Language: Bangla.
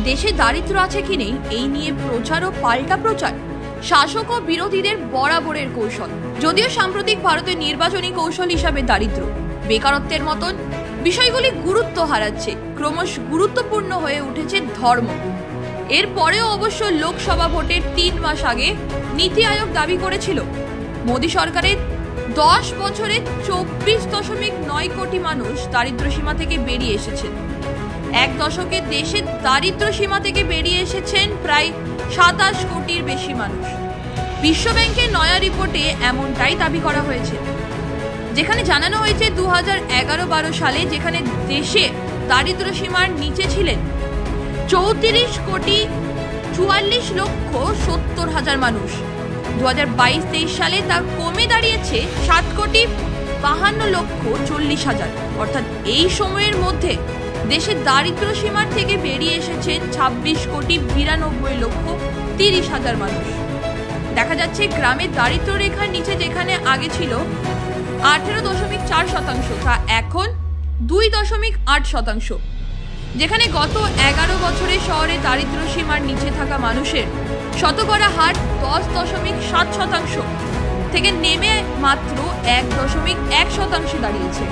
দেশে দারিদ্র আছে কি নেই এই নিয়ে প্রচার ও পাল্টা প্রচার শাসক ও বিরোধীদের বরাবরের কৌশল। যদিও সাম্প্রতিক ভারতের নির্বাচনী কৌশল হিসাবে দারিদ্র, বেকারত্বের মতন বিষয়গুলি গুরুত্ব হারাচ্ছে, ক্রমশ গুরুত্বপূর্ণ হয়ে উঠেছে ধর্ম। এরপরেও অবশ্য লোকসভা ভোটের 3 মাস আগে নীতি আয়োগ দাবি করেছিল মোদী সরকারের 10 বছরে 24.9 কোটি মানুষ দারিদ্র সীমা থেকে বেরিয়ে এসেছেন। এক দশকে দেশের দারিদ্র সীমা থেকে বেরিয়ে এসেছেন প্রায় 27 কোটির বেশি মানুষ। বিশ্ব ব্যাংকের নয়া রিপোর্টে এমনটাই দাবি করা হয়েছে, যেখানে জানানো হয়েছে 2011-12 সালে যেখানে দেশে দারিদ্র সীমার নিচে ছিলেন 34,44,70,000 মানুষ, 2022-23 সালে তা কমে দাঁড়িয়েছে 7,52,40,000। অর্থাৎ এই সময়ের মধ্যে দেশের দারিদ্র সীমার থেকে বেরিয়ে এসেছেন 26,92,30,000 মানুষ। দেখা যাচ্ছে গ্রামের দারিদ্র রেখার নিচে যেখানে আগে ছিল 18.4%, তা এখন 2.8%। যেখানে গত 11 বছরে শহরে দারিদ্র সীমার নিচে থাকা মানুষের শতকরা হার 10.7% থেকে নেমে মাত্র 1.1% দাঁড়িয়েছে।